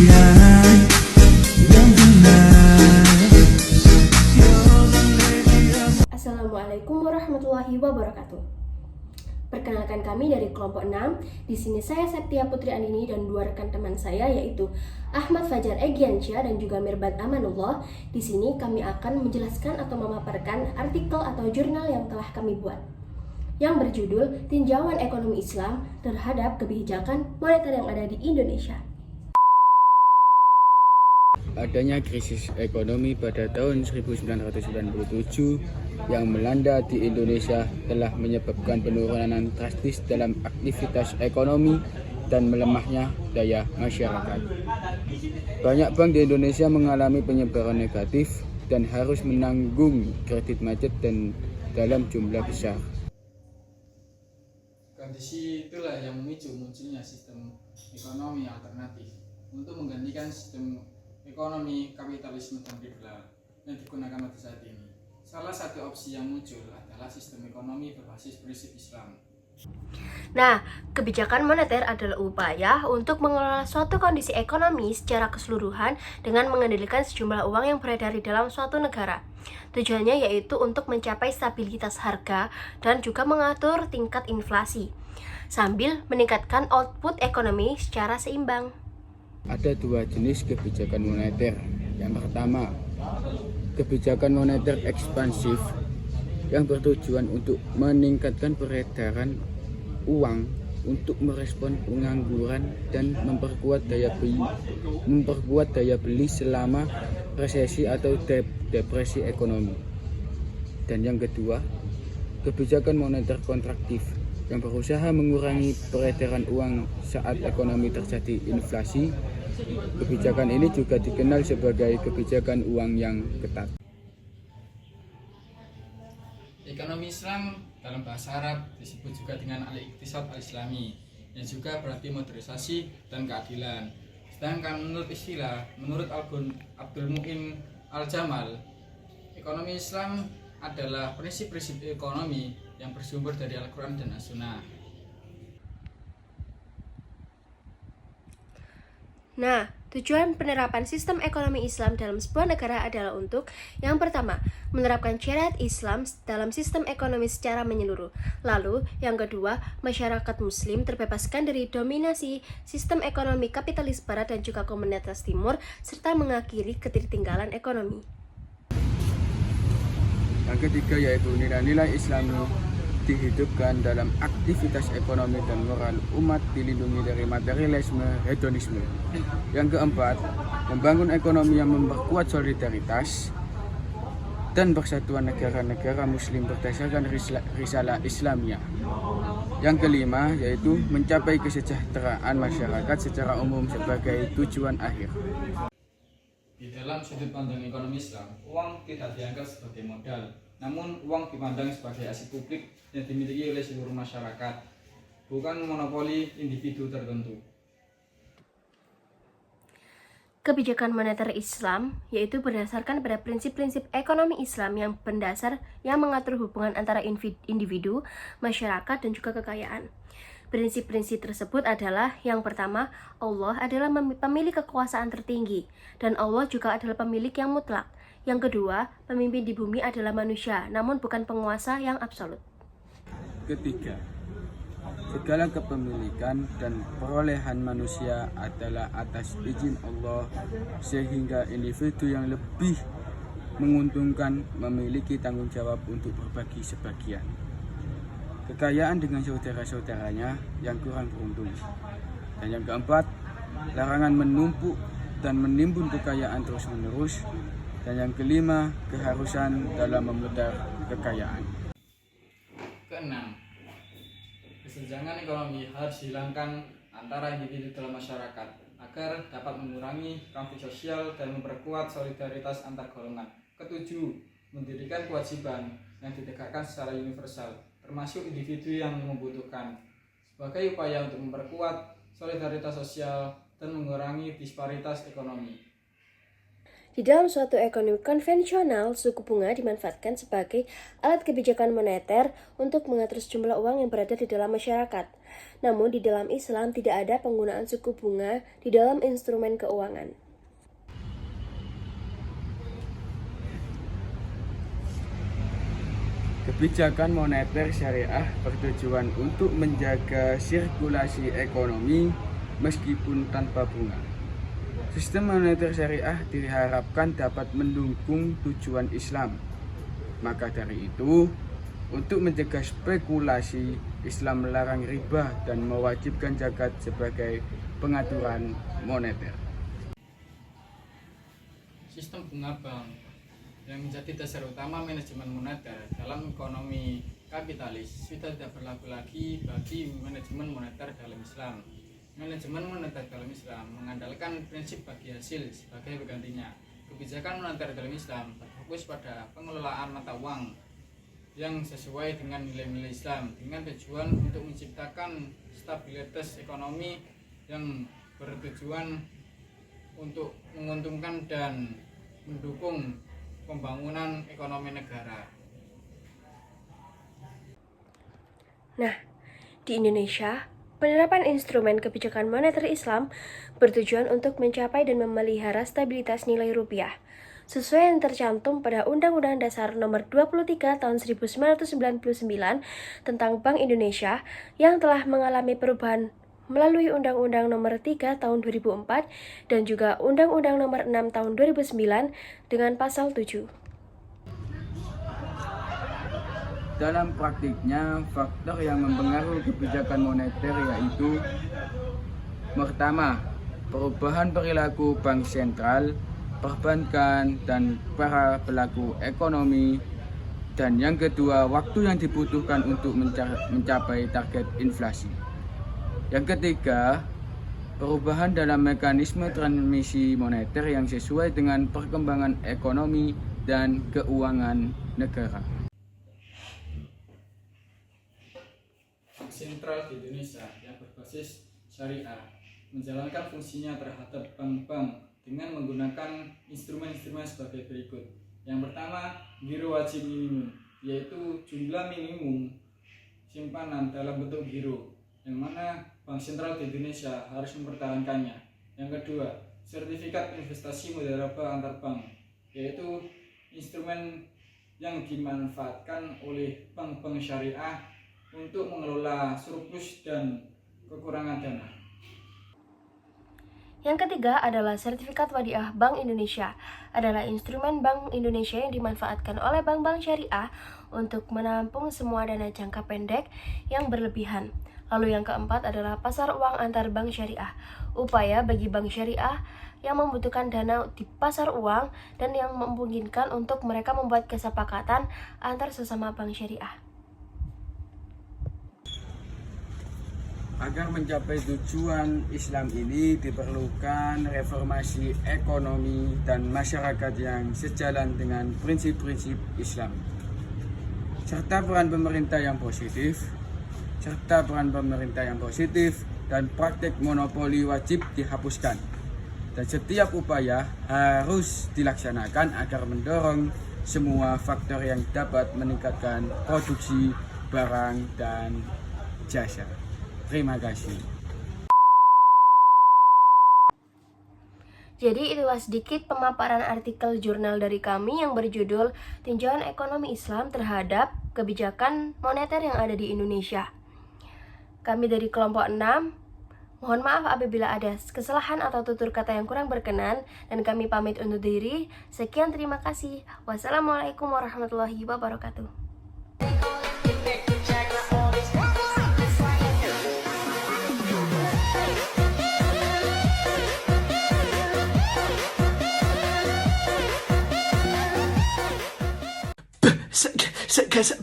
pilihan yang benar. Assalamualaikum warahmatullahi wabarakatuh. Perkenalkan, kami dari kelompok 6. Di sini saya Septia Putri Andini dan dua rekan teman saya, yaitu Ahmad Fajar Egyansyah dan juga Mirbad Amanullah. Di sini kami akan menjelaskan atau memaparkan artikel atau jurnal yang telah kami buat, yang berjudul Tinjauan Ekonomi Islam Terhadap Kebijakan Moneter yang Ada di Indonesia. Adanya krisis ekonomi pada tahun 1997 yang melanda di Indonesia telah menyebabkan penurunan drastis dalam aktivitas ekonomi dan melemahnya daya masyarakat. Banyak bank di Indonesia mengalami penyebaran negatif dan harus menanggung kredit macet dan dalam jumlah besar. Kondisi itulah yang memicu munculnya sistem ekonomi alternatif untuk menggantikan sistem ekonomi kapitalisme dan liberal yang digunakan pada saat ini. Salah satu opsi yang muncul adalah sistem ekonomi berbasis prinsip Islam. Nah, kebijakan moneter adalah upaya untuk mengelola suatu kondisi ekonomi secara keseluruhan dengan mengendalikan sejumlah uang yang beredar di dalam suatu negara. Tujuannya yaitu untuk mencapai stabilitas harga dan juga mengatur tingkat inflasi, sambil meningkatkan output ekonomi secara seimbang. Ada dua jenis kebijakan moneter. Yang pertama, kebijakan moneter ekspansif yang bertujuan untuk meningkatkan peredaran uang untuk merespon pengangguran dan memperkuat daya beli selama resesi atau depresi ekonomi. Dan yang kedua, kebijakan moneter kontraktif yang berusaha mengurangi peredaran uang saat ekonomi terjadi inflasi. Kebijakan ini juga dikenal sebagai kebijakan uang yang ketat. Ekonomi Islam dalam bahasa Arab disebut juga dengan al-iqtisad al-islami, yang juga berarti modernisasi dan keadilan. Sedangkan menurut Abdul Mu'in Al-Jamal, ekonomi Islam adalah prinsip-prinsip ekonomi yang bersumber dari Al-Quran dan As-Sunnah. Nah, tujuan penerapan sistem ekonomi Islam dalam sebuah negara adalah untuk yang pertama, menerapkan syariat Islam dalam sistem ekonomi secara menyeluruh. Lalu, yang kedua, masyarakat muslim terbebaskan dari dominasi sistem ekonomi kapitalis barat dan juga komunitas timur, serta mengakhiri ketertinggalan ekonomi. Yang ketiga yaitu nilai-nilai Islami dihidupkan dalam aktivitas ekonomi dan moral umat, dilindungi dari materialisme, hedonisme. Yang keempat, membangun ekonomi yang memperkuat solidaritas dan persatuan negara-negara muslim berdasarkan risalah Islamiyah. Yang kelima yaitu mencapai kesejahteraan masyarakat secara umum sebagai tujuan akhir. Di dalam sudut pandang ekonomi Islam, uang tidak dianggap sebagai modal, namun uang dipandang sebagai aset publik yang dimiliki oleh seluruh masyarakat, bukan monopoli individu tertentu. Kebijakan moneter Islam yaitu berdasarkan pada prinsip-prinsip ekonomi Islam yang mendasar yang mengatur hubungan antara individu, masyarakat, dan juga kekayaan. Prinsip-prinsip tersebut adalah yang pertama, Allah adalah pemilik kekuasaan tertinggi dan Allah juga adalah pemilik yang mutlak. Yang kedua, pemimpin di bumi adalah manusia, namun bukan penguasa yang absolut. Ketiga, segala kepemilikan dan perolehan manusia adalah atas izin Allah, sehingga individu yang lebih menguntungkan memiliki tanggung jawab untuk berbagi sebagian kekayaan dengan saudara-saudaranya yang kurang beruntung. Dan yang keempat, larangan menumpuk dan menimbun kekayaan terus-menerus. Dan yang kelima, keharusan dalam memutar kekayaan. Keenam, kesenjangan ekonomi harus dihilangkan antara individu dalam masyarakat agar dapat mengurangi konflik sosial dan memperkuat solidaritas antar golongan. Ketujuh, mendirikan kewajiban yang ditegakkan secara universal, termasuk individu yang membutuhkan, sebagai upaya untuk memperkuat solidaritas sosial dan mengurangi disparitas ekonomi. Di dalam suatu ekonomi konvensional, suku bunga dimanfaatkan sebagai alat kebijakan moneter untuk mengatur sejumlah uang yang berada di dalam masyarakat. Namun di dalam Islam tidak ada penggunaan suku bunga di dalam instrumen keuangan. Kebijakan moneter syariah bertujuan untuk menjaga sirkulasi ekonomi meskipun tanpa bunga. Sistem moneter syariah diharapkan dapat mendukung tujuan Islam. Maka dari itu, untuk mencegah spekulasi, Islam melarang riba dan mewajibkan zakat sebagai pengaturan moneter. Sistem bunga bank yang menjadi dasar utama manajemen moneter dalam ekonomi kapitalis sudah tidak berlaku lagi bagi manajemen moneter dalam Islam. Manajemen moneter dalam Islam mengandalkan prinsip bagi hasil sebagai penggantinya. Kebijakan moneter dalam Islam berfokus pada pengelolaan mata uang yang sesuai dengan nilai-nilai Islam dengan tujuan untuk menciptakan stabilitas ekonomi yang bertujuan untuk menguntungkan dan mendukung pembangunan ekonomi negara. Nah, di Indonesia, penerapan instrumen kebijakan moneter Islam bertujuan untuk mencapai dan memelihara stabilitas nilai rupiah, sesuai yang tercantum pada Undang-Undang Dasar Nomor 23 Tahun 1999 tentang Bank Indonesia yang telah mengalami perubahan melalui Undang-Undang Nomor 3 Tahun 2004 dan juga Undang-Undang Nomor 6 Tahun 2009 dengan pasal 7. Dalam praktiknya, faktor yang mempengaruhi kebijakan moneter yaitu: pertama, perubahan perilaku bank sentral, perbankan, dan para pelaku ekonomi. Dan yang kedua, waktu yang dibutuhkan untuk mencapai target inflasi. Yang ketiga, perubahan dalam mekanisme transmisi moneter yang sesuai dengan perkembangan ekonomi dan keuangan negara. Bank sentral di Indonesia yang berbasis syariah menjalankan fungsinya terhadap bank-bank dengan menggunakan instrumen-instrumen sebagai berikut. Yang pertama, giro wajib minimum, yaitu jumlah minimum simpanan dalam bentuk giro, yang mana Bank Sentral di Indonesia harus mempertahankannya. Yang kedua, sertifikat investasi mudharabah antar bank, yaitu instrumen yang dimanfaatkan oleh bank-bank syariah untuk mengelola surplus dan kekurangan dana. Yang ketiga adalah sertifikat wadiah Bank Indonesia, adalah instrumen Bank Indonesia yang dimanfaatkan oleh bank-bank syariah untuk menampung semua dana jangka pendek yang berlebihan. Lalu yang keempat adalah pasar uang antar bank syariah, upaya bagi bank syariah yang membutuhkan dana di pasar uang dan yang memungkinkan untuk mereka membuat kesepakatan antar sesama bank syariah. Agar mencapai tujuan Islam ini diperlukan reformasi ekonomi dan masyarakat yang sejalan dengan prinsip-prinsip Islam, serta peran pemerintah yang positif, dan praktek monopoli wajib dihapuskan. Dan setiap upaya harus dilaksanakan agar mendorong semua faktor yang dapat meningkatkan produksi barang dan jasa. Terima kasih. Jadi itulah sedikit pemaparan artikel jurnal dari kami yang berjudul Tinjauan Ekonomi Islam terhadap Kebijakan Moneter yang ada di Indonesia. Kami dari kelompok 6, mohon maaf apabila ada kesalahan atau tutur kata yang kurang berkenan, dan kami pamit undur diri. Sekian, terima kasih. Wassalamualaikum warahmatullahi wabarakatuh. Sek